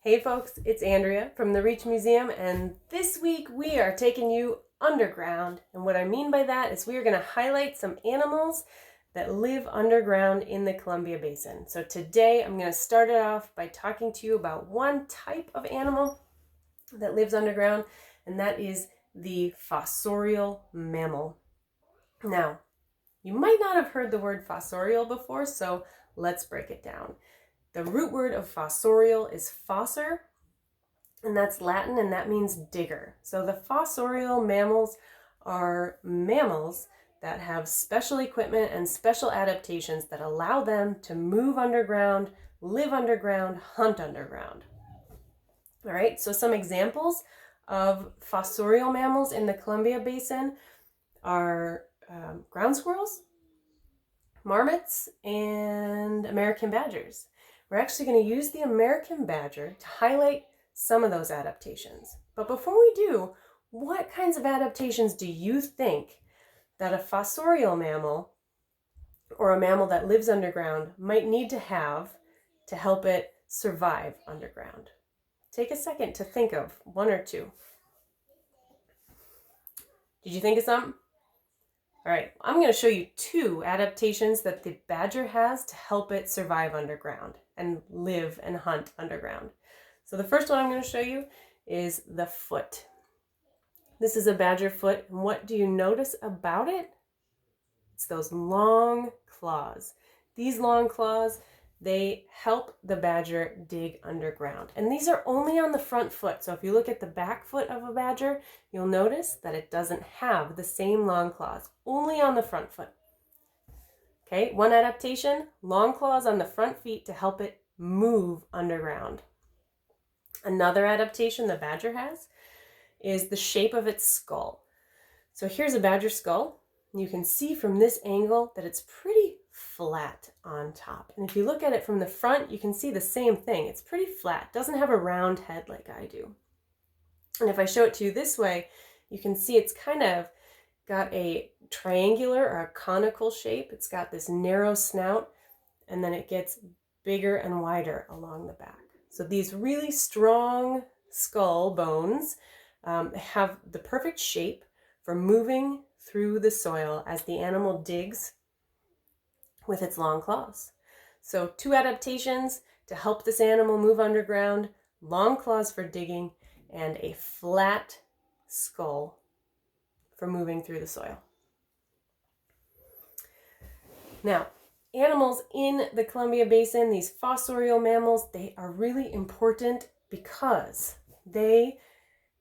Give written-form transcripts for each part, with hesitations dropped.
Hey folks, it's Andrea from the REACH Museum, and this week we are taking you underground. And what I mean by that is we are going to highlight some animals that live underground in the Columbia Basin. So today I'm going to start it off by talking to you about one type of animal that lives underground, and that is the fossorial mammal. Now, you might not have heard the word fossorial before, so let's break it down. The root word of fossorial is fosser, and that's Latin, and that means digger. So the fossorial mammals are mammals that have special equipment and special adaptations that allow them to move underground, live underground, hunt underground. All right, so some examples of fossorial mammals in the Columbia Basin are ground squirrels, marmots, and American badgers. We're actually going to use the American badger to highlight some of those adaptations. But before we do, what kinds of adaptations do you think that a fossorial mammal or a mammal that lives underground might need to have to help it survive underground? Take a second to think of one or two. Did you think of something? All right, I'm going to show you two adaptations that the badger has to help it survive underground and live and hunt underground. So the first one I'm going to show you is the foot. This is a badger foot, and what do you notice about it? It's those long claws. These long claws, they help the badger dig underground. And these are only on the front foot. So if you look at the back foot of a badger, you'll notice that it doesn't have the same long claws, only on the front foot. Okay, one adaptation, long claws on the front feet to help it move underground. Another adaptation the badger has is the shape of its skull. So here's a badger skull. You can see from this angle that it's pretty flat on top. And if you look at it from the front, you can see the same thing. It's pretty flat, doesn't have a round head like I do. And if I show it to you this way, you can see it's kind of got a triangular or a conical shape. It's got this narrow snout, and then it gets bigger and wider along the back. So these really strong skull bones have the perfect shape for moving through the soil as the animal digs with its long claws. So two adaptations to help this animal move underground: long claws for digging and a flat skull for moving through the soil. Now, animals in the Columbia Basin, these fossorial mammals, they are really important because they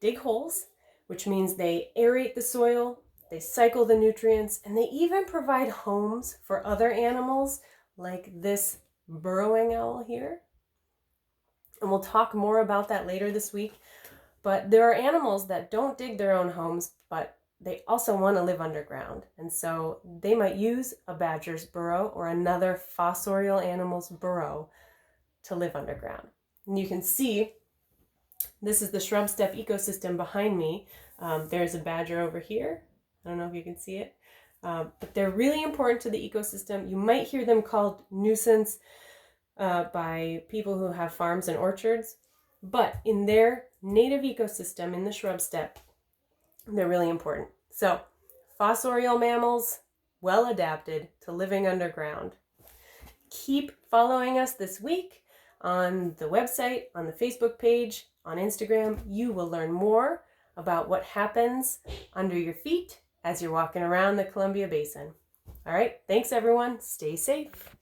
dig holes, which means they aerate the soil, they cycle the nutrients, and they even provide homes for other animals like this burrowing owl here. And we'll talk more about that later this week. But there are animals that don't dig their own homes, but they also want to live underground. And so they might use a badger's burrow or another fossorial animal's burrow to live underground. And you can see this is the shrub steppe ecosystem behind me. There's a badger over here. I don't know if you can see it, but they're really important to the ecosystem. You might hear them called nuisance by people who have farms and orchards, but in their native ecosystem in the shrub steppe, they're really important. So, fossorial mammals, well adapted to living underground. Keep following us this week on the website, on the Facebook page, on Instagram. You will learn more about what happens under your feet as you're walking around the Columbia Basin. All right, thanks everyone. Stay safe.